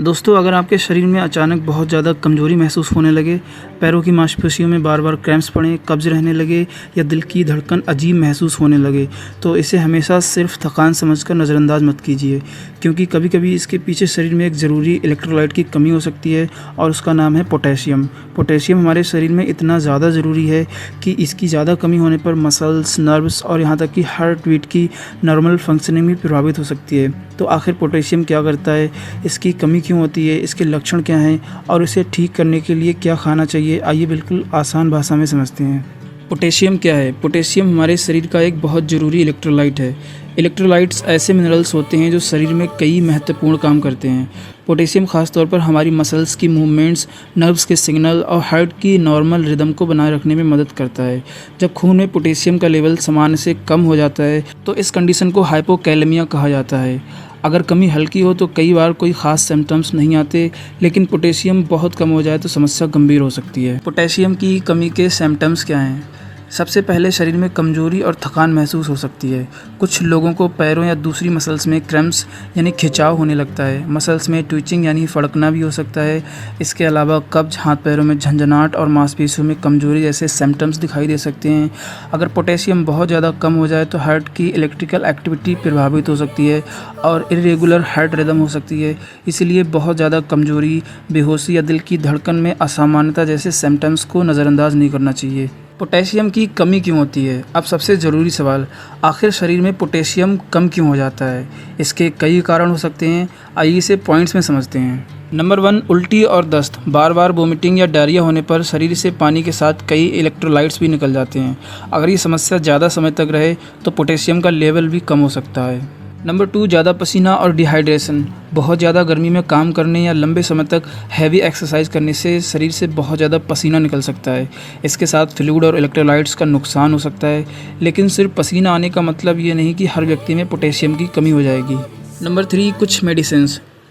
दोस्तों, अगर आपके शरीर में अचानक बहुत ज़्यादा कमज़ोरी महसूस होने लगे, पैरों की मांसपेशियों में बार-बार क्रैम्प्स पड़ें, कब्ज़ रहने लगे या दिल की धड़कन अजीब महसूस होने लगे, तो इसे हमेशा सिर्फ थकान समझकर नज़रअंदाज मत कीजिए, क्योंकि कभी-कभी इसके पीछे शरीर में एक ज़रूरी इलेक्ट्रोलाइट की कमी हो सकती है और उसका नाम है पोटेशियम। पोटेशियम हमारे शरीर में इतना ज़्यादा ज़रूरी है कि इसकी ज़्यादा कमी होने पर मसल्स, नर्व्स और यहाँ तक कि हार्ट बीट की नॉर्मल फंक्शनिंग भी प्रभावित हो सकती है। तो आखिर पोटेशियम क्या करता है, इसकी कमी क्यों होती है, इसके लक्षण क्या हैं और इसे ठीक करने के लिए क्या खाना चाहिए, आइए बिल्कुल आसान भाषा में समझते हैं। पोटेशियम क्या है? पोटेशियम हमारे शरीर का एक बहुत ज़रूरी इलेक्ट्रोलाइट है। इलेक्ट्रोलाइट्स ऐसे मिनरल्स होते हैं जो शरीर में कई महत्वपूर्ण काम करते हैं। पोटेशियम खास तौर पर हमारी मसल्स की मूवमेंट्स, नर्व्स के सिग्नल और हार्ट की नॉर्मल रिदम को बनाए रखने में मदद करता है। जब खून में पोटेशियम का लेवल सामान्य से कम हो जाता है तो इस कंडीशन को हाइपोकैलेमिया कहा जाता है। अगर कमी हल्की हो तो कई बार कोई ख़ास सिम्टम्स नहीं आते, लेकिन पोटेशियम बहुत कम हो जाए तो समस्या गंभीर हो सकती है। पोटेशियम की कमी के सिम्टम्स क्या हैं? सबसे पहले शरीर में कमज़ोरी और थकान महसूस हो सकती है। कुछ लोगों को पैरों या दूसरी मसल्स में क्रैम्प्स यानी खिंचाव होने लगता है। मसल्स में ट्विचिंग यानी फड़कना भी हो सकता है। इसके अलावा कब्ज, हाथ पैरों में झंझनाहट और मांसपेशियों में कमज़ोरी जैसे सिम्टम्स दिखाई दे सकते हैं। अगर पोटेशियम बहुत ज़्यादा कम हो जाए तो हार्ट की इलेक्ट्रिकल एक्टिविटी प्रभावित हो सकती है और इरेगुलर हार्ट रिदम हो सकती है। इसीलिए बहुत ज़्यादा कमज़ोरी, बेहोशी या दिल की धड़कन में असामान्यता जैसे सिम्टम्स को नज़रअंदाज नहीं करना चाहिए। पोटेशियम की कमी क्यों होती है? अब सबसे ज़रूरी सवाल, आखिर शरीर में पोटेशियम कम क्यों हो जाता है? इसके कई कारण हो सकते हैं, आइए इसे पॉइंट्स में समझते हैं। नंबर 1, उल्टी और दस्त। बार बार वोमिटिंग या डायरिया होने पर शरीर से पानी के साथ कई इलेक्ट्रोलाइट्स भी निकल जाते हैं। अगर ये समस्या ज़्यादा समय तक रहे तो पोटेशियम का लेवल भी कम हो सकता है। नंबर 2, ज़्यादा पसीना और डिहाइड्रेशन। बहुत ज़्यादा गर्मी में काम करने या लंबे समय तक हैवी एक्सरसाइज करने से शरीर से बहुत ज़्यादा पसीना निकल सकता है। इसके साथ फ्लूइड और इलेक्ट्रोलाइट्स का नुकसान हो सकता है, लेकिन सिर्फ पसीना आने का मतलब ये नहीं कि हर व्यक्ति में पोटेशियम की कमी हो जाएगी। नंबर 3,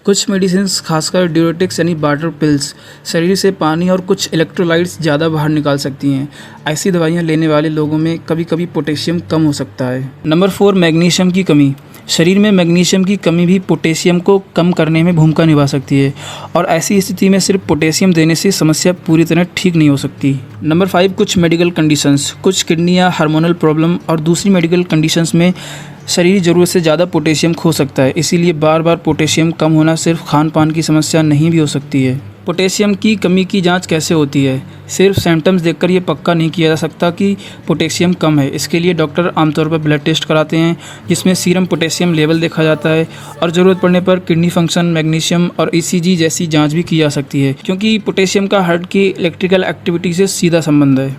कुछ मेडिसिन्स खासकर ड्यूरेटिक्स यानी वाटर पिल्स शरीर से पानी और कुछ इलेक्ट्रोलाइट्स ज़्यादा बाहर निकाल सकती हैं। ऐसी दवाइयाँ लेने वाले लोगों में कभी कभी पोटेशियम कम हो सकता है। नंबर 4, मैग्नीशियम की कमी। शरीर में मैग्नीशियम की कमी भी पोटेशियम को कम करने में भूमिका निभा सकती है और ऐसी स्थिति में सिर्फ पोटेशियम देने से समस्या पूरी तरह ठीक नहीं हो सकती। नंबर 5, कुछ मेडिकल कंडीशंस। कुछ किडनी या हार्मोनल प्रॉब्लम और दूसरी मेडिकल कंडीशंस में शरीर ज़रूरत से ज़्यादा पोटेशियम खो सकता है। इसीलिए बार बार पोटेशियम कम होना सिर्फ खान पान की समस्या नहीं भी हो सकती है। पोटेशियम की कमी की जांच कैसे होती है? सिर्फ सिम्टम्स देखकर ये पक्का नहीं किया जा सकता कि पोटेशियम कम है। इसके लिए डॉक्टर आमतौर पर ब्लड टेस्ट कराते हैं, जिसमें सीरम पोटेशियम लेवल देखा जाता है और ज़रूरत पड़ने पर किडनी फंक्शन, मैग्नीशियम और ECG जैसी जांच भी की जा सकती है, क्योंकि पोटेशियम का हार्ट की इलेक्ट्रिकल एक्टिविटी से सीधा संबंध है।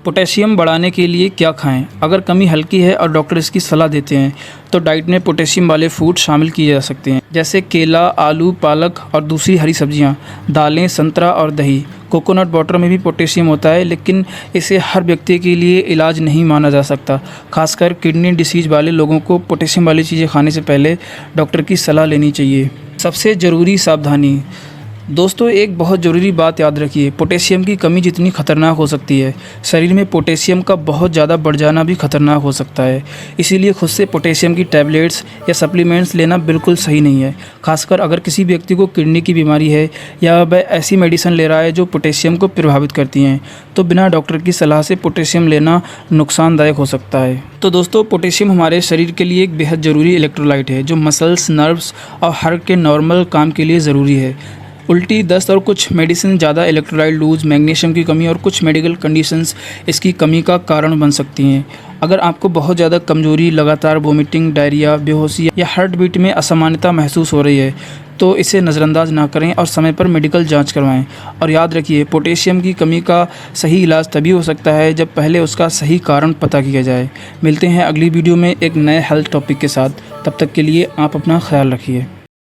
पोटेशियम बढ़ाने के लिए क्या खाएं? अगर कमी हल्की है और डॉक्टर इसकी सलाह देते हैं तो डाइट में पोटेशियम वाले फूड शामिल किए जा सकते हैं, जैसे केला, आलू, पालक और दूसरी हरी सब्जियां, दालें, संतरा और दही। कोकोनट वाटर में भी पोटेशियम होता है, लेकिन इसे हर व्यक्ति के लिए इलाज नहीं माना जा सकता। खासकर किडनी डिसीज वाले लोगों को पोटेशियम वाली चीज़ें खाने से पहले डॉक्टर की सलाह लेनी चाहिए। सबसे ज़रूरी सावधानी। दोस्तों, एक बहुत ज़रूरी बात याद रखिए, पोटेशियम की कमी जितनी खतरनाक हो सकती है, शरीर में पोटेशियम का बहुत ज़्यादा बढ़ जाना भी खतरनाक हो सकता है। इसीलिए खुद से पोटेशियम की टैबलेट्स या सप्लीमेंट्स लेना बिल्कुल सही नहीं है। खासकर अगर किसी व्यक्ति को किडनी की बीमारी है या वह ऐसी मेडिसिन ले रहा है जो पोटेशियम को प्रभावित करती हैं, तो बिना डॉक्टर की सलाह से पोटेशियम लेना नुकसानदायक हो सकता है। तो दोस्तों, पोटेशियम हमारे शरीर के लिए एक बेहद ज़रूरी इलेक्ट्रोलाइट है जो मसल्स, नर्व्स और हार्ट के नॉर्मल काम के लिए ज़रूरी है। उल्टी, दस्त और कुछ मेडिसिन ज़्यादा इलेक्ट्रोलाइट लूज, मैग्नीशियम की कमी और कुछ मेडिकल कंडीशंस इसकी कमी का कारण बन सकती हैं। अगर आपको बहुत ज़्यादा कमज़ोरी, लगातार वोमिटिंग, डायरिया, बेहोशी या हार्ट बीट में असामान्यता महसूस हो रही है तो इसे नज़रअंदाज ना करें और समय पर मेडिकल जांच करवाएं। और याद रखिए, पोटेशियम की कमी का सही इलाज तभी हो सकता है जब पहले उसका सही कारण पता किया जाए। मिलते हैं अगली वीडियो में एक नए हेल्थ टॉपिक के साथ। तब तक के लिए आप अपना ख्याल रखिए।